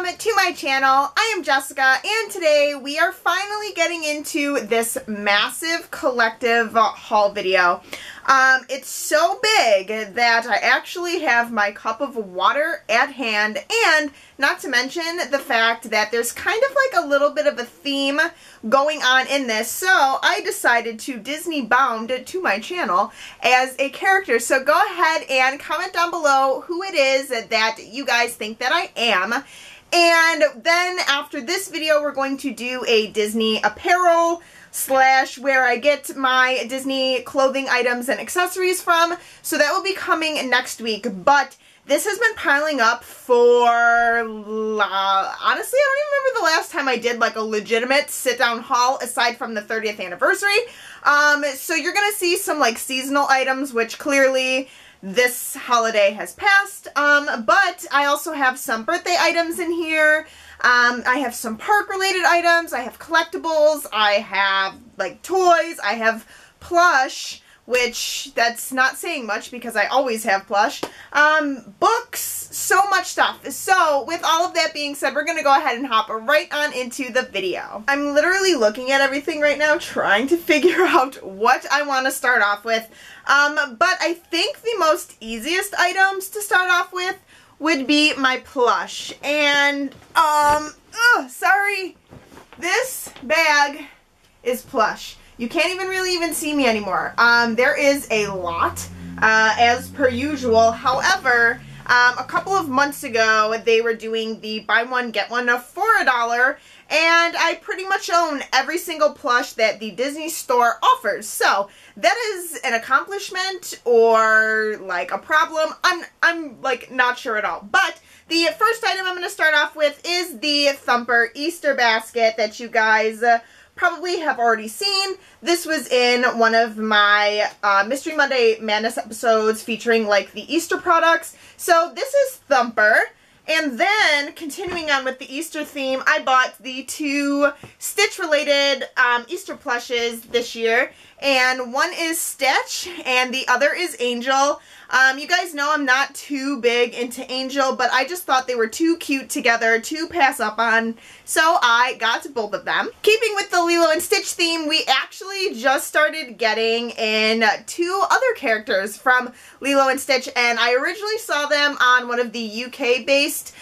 to my channel. I am Jessica, and today we are finally getting into this massive collective haul video. It's so big that I actually have my cup of water at hand, and not to mention the fact that there's kind of like a little bit of a theme going on in this, so I decided to Disney bound to my channel as a character. So go ahead and comment down below who it is that you guys think that I am. And then after this video, we're going to do a Disney Apparel slash where I get my Disney clothing items and accessories from. So that will be coming next week. But this has been piling up for, honestly, I don't even remember the last time I did like a legitimate sit-down haul aside from the 30th anniversary. So you're going to see some like seasonal items, which clearly this holiday has passed, but I also have some birthday items in here. I have some park related items, I have collectibles, I have like toys, I have plush, which that's not saying much because I always have plush, books, so much stuff. So with all of that being said, we're going to go ahead and hop right on into the video. I'm literally looking at everything right now trying to figure out what I want to start off with, but I think the most easiest items to start off with would be my plush. And sorry, this bag is plush. You can't even really see me anymore. There is a lot, as per usual. However, a couple of months ago, they were doing the buy one, get one for $1, and I pretty much own every single plush that the Disney store offers. So that is an accomplishment or like a problem. I'm like not sure at all. But the first item I'm going to start off with is the Thumper Easter basket that you guys probably have already seen. This was in one of my Mystery Monday Madness episodes featuring like the Easter products. So this is Thumper. And then, continuing on with the Easter theme, I bought the two Stitch-related Easter plushes this year. And one is Stitch, and the other is Angel. You guys know I'm not too big into Angel, but I just thought they were too cute together to pass up on, so I got both of them. Keeping with the Lilo and Stitch theme, we actually just started getting in two other characters from Lilo and Stitch, and I originally saw them on one of the UK-based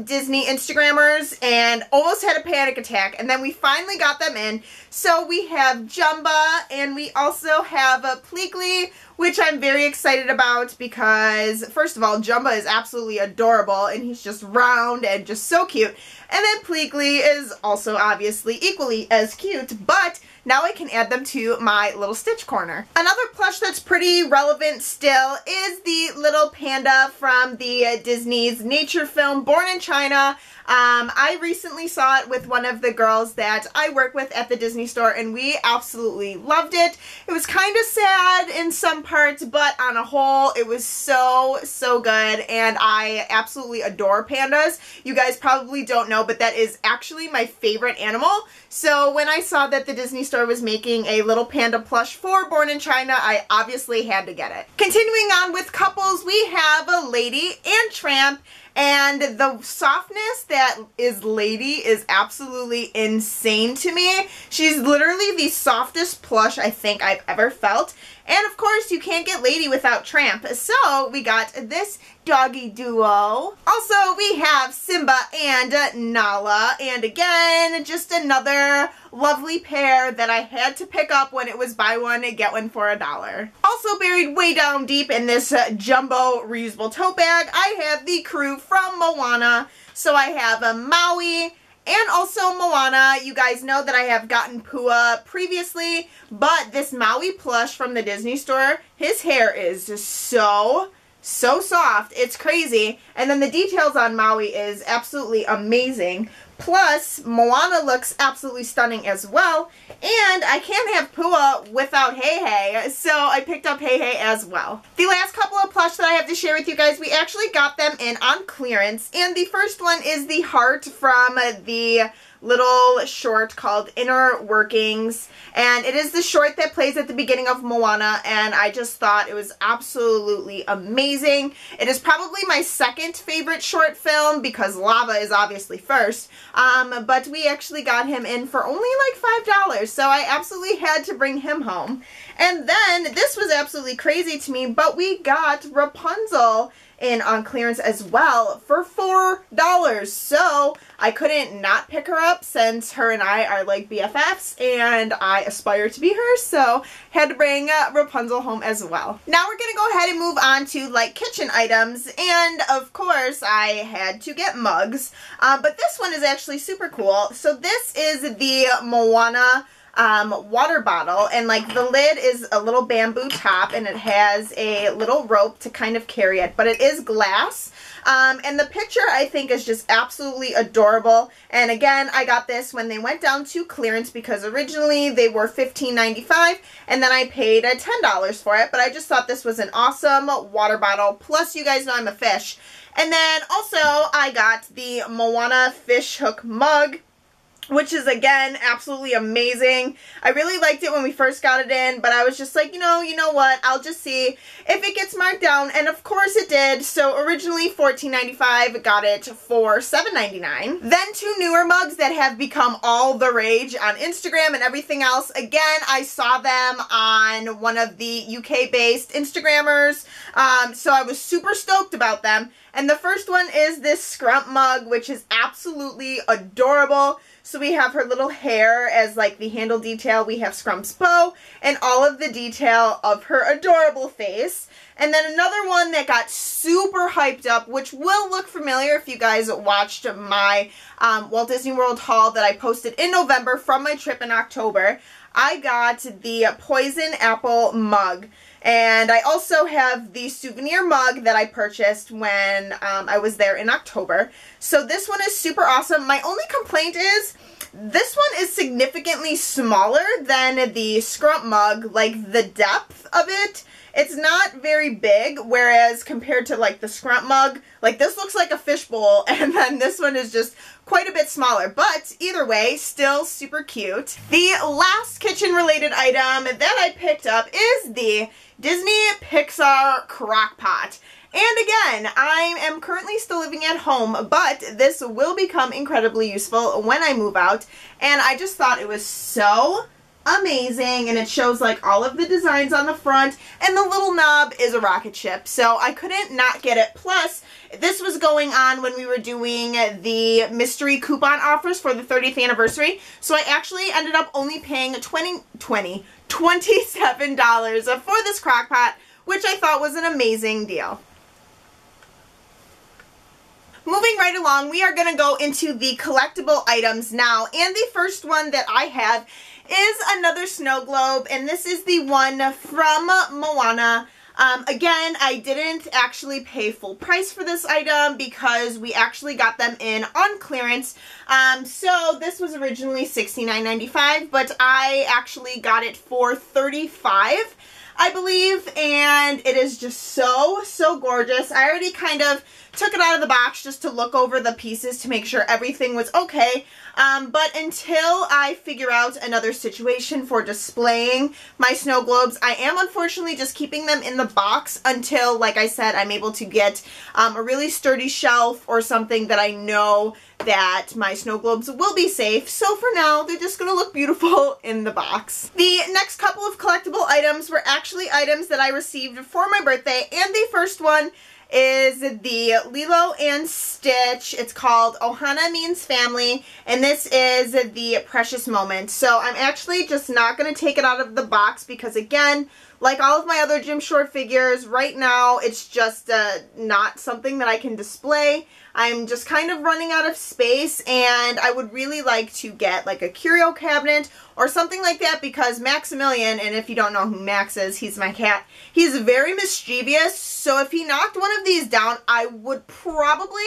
Disney Instagrammers and almost had a panic attack, and then we finally got them in. So we have Jumba, and we also have Pleakley, which I'm very excited about because, first of all, Jumba is absolutely adorable, and he's just round and just so cute. And then Pleakley is also obviously equally as cute, but now I can add them to my little Stitch corner. Another plush that's pretty relevant still is the little panda from the Disney's nature film Born in China. I recently saw it with one of the girls that I work with at the Disney store, and we absolutely loved it. It was kind of sad in some parts, but on a whole, it was so good, and I absolutely adore pandas. You guys probably don't know, but that is actually my favorite animal. So when I saw that the Disney store was making a little panda plush for Born in China, I obviously had to get it. Continuing on with couples, we have a Lady and Tramp. And the softness that is Lady is absolutely insane to me. She's literally the softest plush I think I've ever felt. And of course, you can't get Lady without Tramp. So we got this doggy duo. Also, we have Simba and Nala. And again, just another lovely pair that I had to pick up when it was buy one, get one for $1. Also buried way down deep in this jumbo reusable tote bag, I have the crew from Moana. So I have Maui and also Moana. You guys know that I have gotten Pua previously, but this Maui plush from the Disney store, his hair is just so soft. It's crazy. And then the details on Maui is absolutely amazing. Plus, Moana looks absolutely stunning as well. And I can't have Pua without Heihei, so I picked up Heihei as well. The last couple of plush that I have to share with you guys, we actually got them in on clearance. And the first one is the heart from the little short called Inner Workings, and it is the short that plays at the beginning of Moana, and I just thought it was absolutely amazing. It is probably my second favorite short film because Lava is obviously first, but we actually got him in for only like $5, so I absolutely had to bring him home. And then this was absolutely crazy to me, but we got Rapunzel in on clearance as well for $4. So I couldn't not pick her up since her and I are like BFFs and I aspire to be her, so had to bring Rapunzel home as well. Now we're gonna go ahead and move on to like kitchen items, and of course I had to get mugs, but this one is actually super cool. So this is the Moana water bottle, and like the lid is a little bamboo top and it has a little rope to kind of carry it, but it is glass. And the picture I think is just absolutely adorable. And again, I got this when they went down to clearance because originally they were $15.95 and then I paid $10 for it, but I just thought this was an awesome water bottle. Plus, you guys know I'm a fish. And then also I got the Moana fish hook mug, which is again absolutely amazing. I really liked it when we first got it in, but I was just like, you know what, I'll just see if it gets marked down, and of course it did. So originally $14.95, got it for $7.99. Then two newer mugs that have become all the rage on Instagram and everything else. Again, I saw them on one of the UK-based Instagrammers, so I was super stoked about them. And the first one is this Scrump mug, which is absolutely adorable. So we have her little hair as like the handle detail. We have Scrump's bow and all of the detail of her adorable face. And then another one that got super hyped up, which will look familiar if you guys watched my Walt Disney World haul that I posted in November from my trip in October. I got the Poison Apple mug. And I also have the souvenir mug that I purchased when I was there in October. So this one is super awesome. My only complaint is this one is significantly smaller than the Scrump mug. Like the depth of it, it's not very big, whereas compared to like the Scrump mug, like this looks like a fishbowl, and then this one is just quite a bit smaller, but either way, still super cute. The last kitchen related item that I picked up is the Disney Pixar crock pot. And again, I am currently still living at home, but this will become incredibly useful when I move out, and I just thought it was so amazing, and it shows like all of the designs on the front, and the little knob is a rocket ship, so I couldn't not get it. Plus, this was going on when we were doing the mystery coupon offers for the 30th anniversary, so I actually ended up only paying $27 for this crock pot, which I thought was an amazing deal. Moving right along, we are going to go into the collectible items now, and the first one that I have is another snow globe, and this is the one from Moana. Again, I didn't actually pay full price for this item because we actually got them in on clearance. So this was originally $69.95, but I actually got it for $35, I believe, and it is just so gorgeous. I already kind of took it out of the box just to look over the pieces to make sure everything was okay. But until I figure out another situation for displaying my snow globes, I am unfortunately just keeping them in the box until, like I said, I'm able to get a really sturdy shelf or something that I know that my snow globes will be safe. So for now, they're just going to look beautiful in the box. The next couple of collectible items were actually items that I received for my birthday, and the first one is the Lilo and Stitch. It's called Ohana Means Family, and this is the Precious Moment. So I'm actually just not going to take it out of the box because, again, like all of my other Jim Short figures, right now it's just not something that I can display. I'm just kind of running out of space, and I would really like to get like a curio cabinet or something like that because Maximilian, and if you don't know who Max is, he's my cat, he's very mischievous, so if he knocked one of these down, I would probably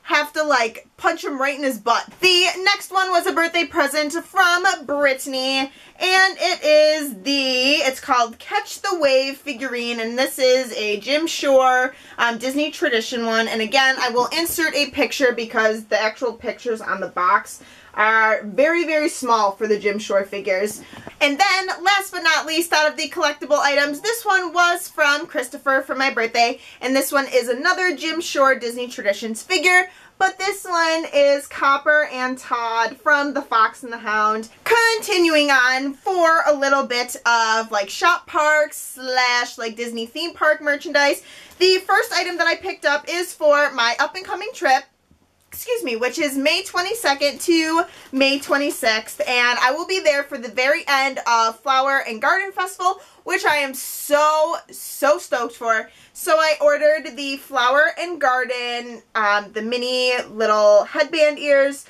have to like punch him right in his butt. The next one was a birthday present from Brittany, and it's called Catch the Wave figurine, and this is a Jim Shore Disney tradition one. And again, I will insert a picture because the actual pictures on the box are very, very small for the Jim Shore figures. And then, last but not least, out of the collectible items, this one was from Christopher for my birthday, and this one is another Jim Shore Disney Traditions figure, but this one is Copper and Todd from The Fox and the Hound. Continuing on for a little bit of like shop parks slash like Disney theme park merchandise. The first item that I picked up is for my up and coming trip, which is May 22nd to May 26th, and I will be there for the very end of Flower and Garden Festival, which I am so stoked for. So I ordered the Flower and Garden, the mini little headband ears,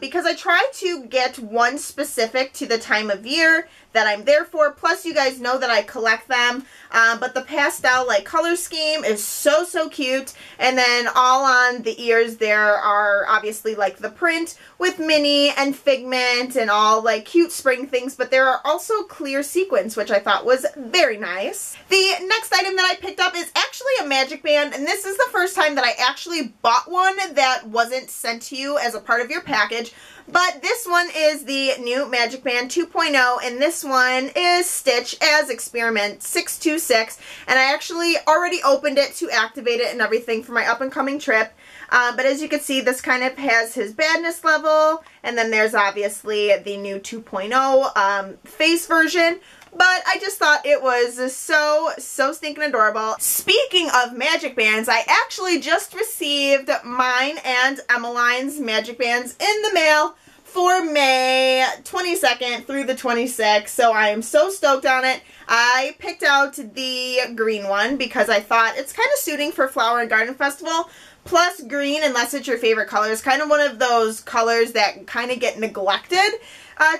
because I try to get one specific to the time of year that I'm there for. Plus, you guys know that I collect them, but the pastel like color scheme is so cute. And then all on the ears there are obviously like the print with Minnie and Figment and all like cute spring things, but there are also clear sequins, which I thought was very nice. The next item that I picked up is actually a magic band, and this is the first time that I actually bought one that wasn't sent to you as a part of your package. But this one is the new Magic Band 2.0, and this one is Stitch as Experiment 626, and I actually already opened it to activate it and everything for my up-and-coming trip. But as you can see, this kind of has his badness level, and then there's obviously the new 2.0 face version. But I just thought it was so stinking adorable. Speaking of magic bands, I actually just received mine and Emmeline's magic bands in the mail for May 22nd through the 26th. So I am so stoked on it. I picked out the green one because I thought it's kind of suiting for Flower and Garden Festival. Plus green, unless it's your favorite color, is kind of one of those colors that kind of get neglected,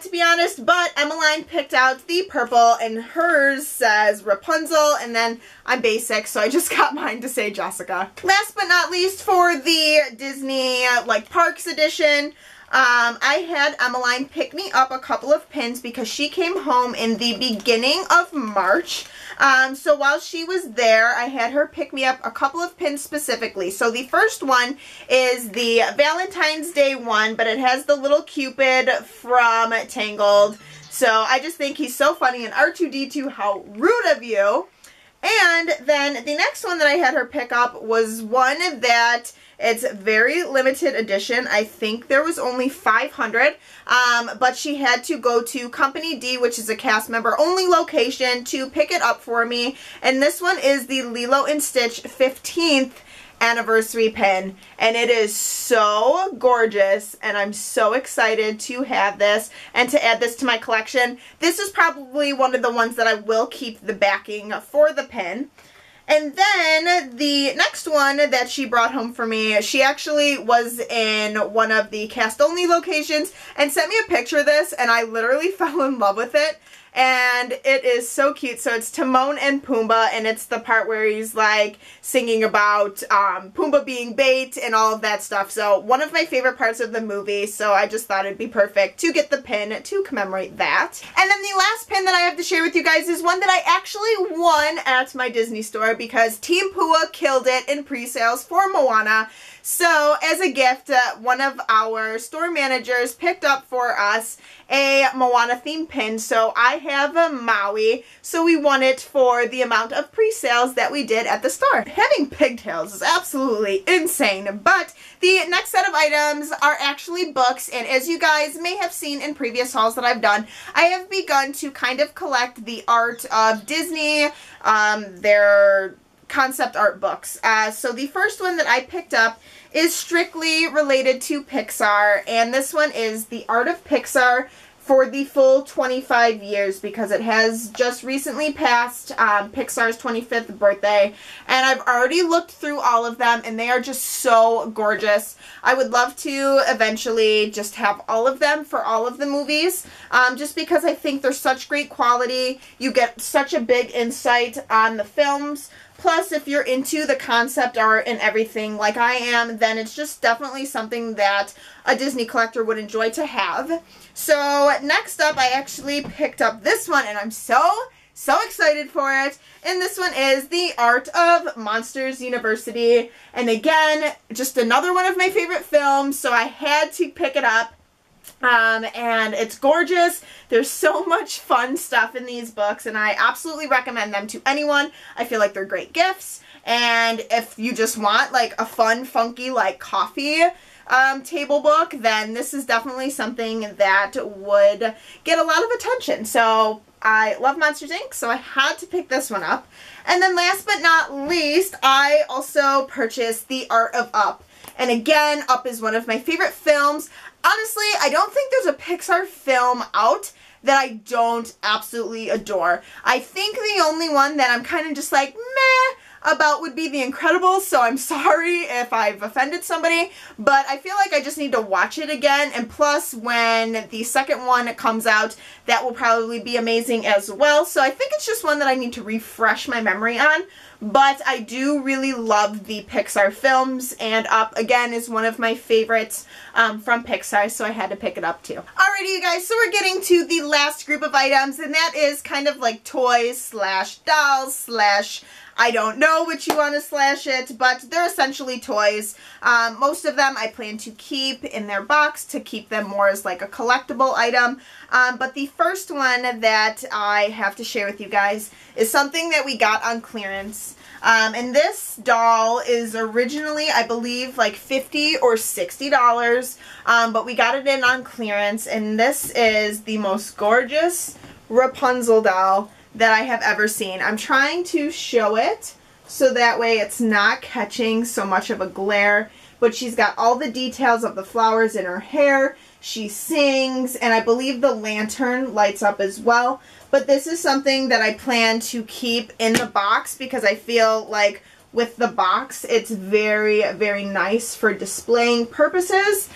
to be honest. But Emmeline picked out the purple, and hers says Rapunzel, and then I'm basic, so I just got mine to say Jessica. Last but not least, for the Disney like Parks edition, I had Emmeline pick me up a couple of pins because she came home in the beginning of March. So while she was there, I had her pick me up a couple of pins specifically. So the first one is the Valentine's Day one, but it has the little Cupid from Tangled. So I just think he's so funny. And R2-D2, how rude of you. And then the next one that I had her pick up was one that it's very limited edition. I think there was only 500, but she had to go to Company D, which is a cast member only location, to pick it up for me. And this one is the Lilo and Stitch 15th anniversary pin, and it is so gorgeous, and I'm so excited to have this and to add this to my collection. This is probably one of the ones that I will keep the backing for the pin. And then the next one that she brought home for me, she actually was in one of the cast-only locations and sent me a picture of this, and I literally fell in love with it. And it is so cute. So it's Timon and Pumbaa, and it's the part where he's like singing about Pumbaa being bait and all of that stuff. So one of my favorite parts of the movie, so I just thought it'd be perfect to get the pin to commemorate that. And then the last pin that I have to share with you guys is one that I actually won at my Disney store because Team Pua killed it in pre-sales for Moana. So as a gift, one of our store managers picked up for us a Moana themed pin. So I have a Maui, so we won it for the amount of pre-sales that we did at the store. Having pigtails is absolutely insane, but the next set of items are actually books, and as you guys may have seen in previous hauls that I've done, I have begun to kind of collect the art of Disney, their concept art books. So the first one that I picked up is strictly related to Pixar, and this one is The Art of Pixar for the full 25 years because it has just recently passed Pixar's 25th birthday, and I've already looked through all of them and they are just so gorgeous. I would love to eventually just have all of them for all of the movies, just because I think they're such great quality. You get such a big insight on the films. Plus, if you're into the concept art and everything like I am, then it's just definitely something that a Disney collector would enjoy to have. So next up, I actually picked up this one, and I'm so excited for it. And this one is The Art of Monsters University. And again, just another one of my favorite films, so I had to pick it up. And it's gorgeous. There's so much fun stuff in these books, and I absolutely recommend them to anyone. I feel like they're great gifts, and if you just want like a fun, funky, like coffee table book, then this is definitely something that would get a lot of attention. So I love Monsters Inc., so I had to pick this one up. And then last but not least, I also purchased The Art of Up. And again, Up is one of my favorite films. Honestly, I don't think there's a Pixar film out that I don't absolutely adore. I think the only one that I'm kind of just like, meh, about would be The Incredibles, so I'm sorry if I've offended somebody, but I feel like I just need to watch it again, and plus when the second one comes out, that will probably be amazing as well, so I think it's just one that I need to refresh my memory on. But I do really love the Pixar films, and Up, again, is one of my favorites from Pixar, so I had to pick it up too. Alrighty, you guys, so we're getting to the last group of items, and that is kind of like toys slash dolls slash I don't know which you want to slash it, but they're essentially toys. Most of them I plan to keep in their box to keep them more as like a collectible item. But the first one that I have to share with you guys is something that we got on clearance. And this doll is originally, I believe, like $50 or $60, but we got it in on clearance, and this is the most gorgeous Rapunzel doll that I have ever seen. I'm trying to show it so that way it's not catching so much of a glare, but she's got all the details of the flowers in her hair. She sings, and I believe the lantern lights up as well. But this is something that I plan to keep in the box because I feel like with the box, it's very, very nice for displaying purposes.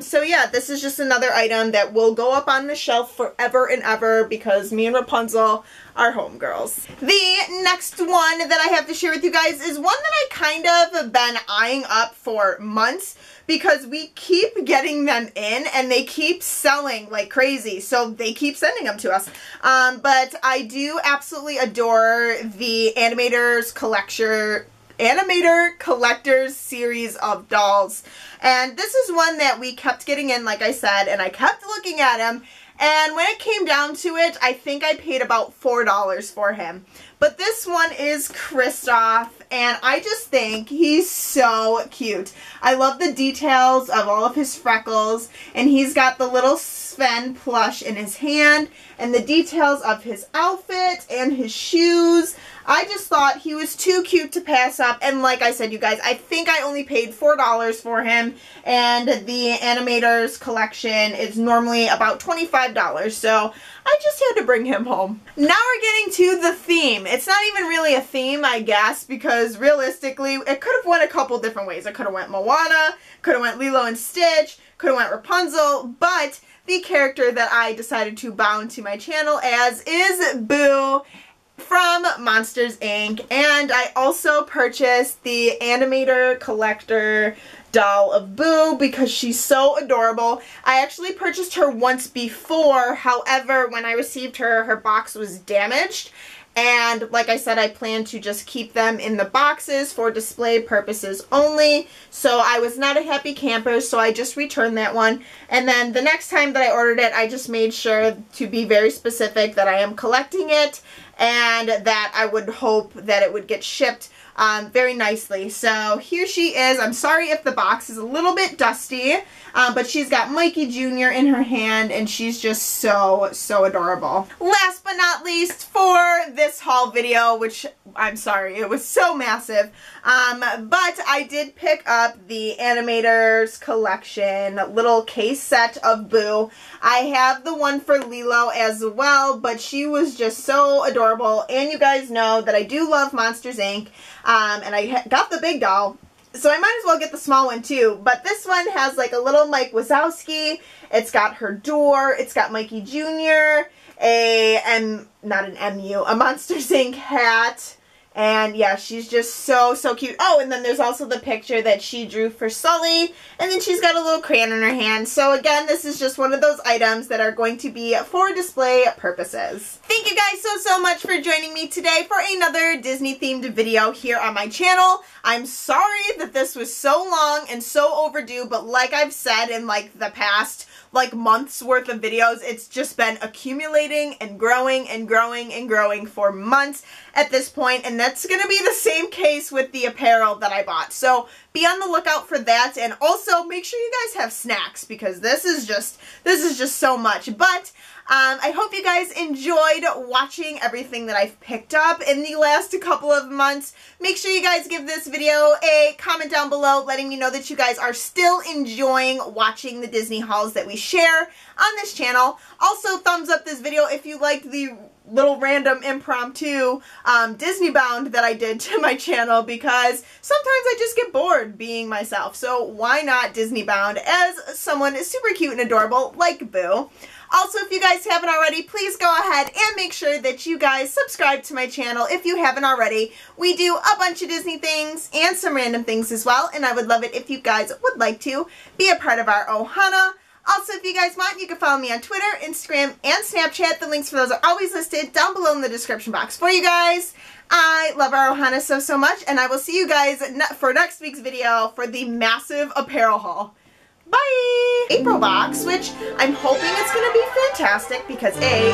So yeah, this is just another item that will go up on the shelf forever and ever because me and Rapunzel are homegirls. The next one that I have to share with you guys is one that I kind of have been eyeing up for months because we keep getting them in and they keep selling like crazy, so they keep sending them to us. But I do absolutely adore the Animator Collectors series of dolls. And this is one that we kept getting in, like I said, and I kept looking at him. And when it came down to it, I think I paid about $4 for him. But this one is Kristoff, and I just think he's so cute. I love the details of all of his freckles, and he's got the little Sven plush in his hand, and the details of his outfit and his shoes. I just thought he was too cute to pass up, and like I said, you guys, I think I only paid $4 for him, and the Animators collection is normally about $25, so I just had to bring him home. Now we're getting to the theme. It's not even really a theme, I guess, because realistically, it could have went a couple different ways. It could have went Moana, could have went Lilo and Stitch, could have went Rapunzel, but the character that I decided to bound to my channel as is Boo from Monsters Inc. And I also purchased the Animator Collector doll of Boo because she's so adorable. I actually purchased her once before, however, when I received her, her box was damaged. And like I said, I plan to just keep them in the boxes for display purposes only. So I was not a happy camper, so I just returned that one. And then the next time that I ordered it, I just made sure to be very specific that I am collecting it and that I would hope that it would get shipped very nicely. So here she is. I'm sorry if the box is a little bit dusty, but she's got Mikey Jr. in her hand, and she's just so adorable. Last but not least for this haul video, which I'm sorry, it was so massive, but I did pick up the Animators Collection little case set of Boo. I have the one for Lilo as well, but she was just so adorable, and you guys know that I do love Monsters Inc., and I got the big doll, so I might as well get the small one too. But this one has like a little Mike Wazowski. It's got her door. It's got Mikey Jr., a Monsters Inc. hat, And yeah, she's just so cute. Oh, and then there's also the picture that she drew for Sully. And then she's got a little crayon in her hand. So again, this is just one of those items that are going to be for display purposes. Thank you guys so much for joining me today for another Disney themed video here on my channel. I'm sorry that this was so long and so overdue, but like I've said in like the past months worth of videos, it's just been accumulating and growing and growing and growing for months at this point, and that's gonna be the same case with the apparel that I bought. So be on the lookout for that, and also make sure you guys have snacks because this is just so much. But I hope you guys enjoyed watching everything that I've picked up in the last couple of months. Make sure you guys give this video a comment down below letting me know that you guys are still enjoying watching the Disney hauls that we share on this channel. Also, thumbs up this video if you liked the little random impromptu Disney bound that I did to my channel, because sometimes I just get bored being myself. So why not Disney bound as someone super cute and adorable like Boo. Also, if you guys haven't already, please go ahead and make sure that you guys subscribe to my channel if you haven't already. We do a bunch of Disney things and some random things as well, and I would love it if you guys would like to be a part of our OHANA. Also, if you guys want, you can follow me on Twitter, Instagram, and Snapchat. The links for those are always listed down below in the description box for you guys. I love our OHANA so much, and I will see you guys for next week's video for the massive apparel haul. Bye! April box, which I'm hoping it's going to be fantastic because A,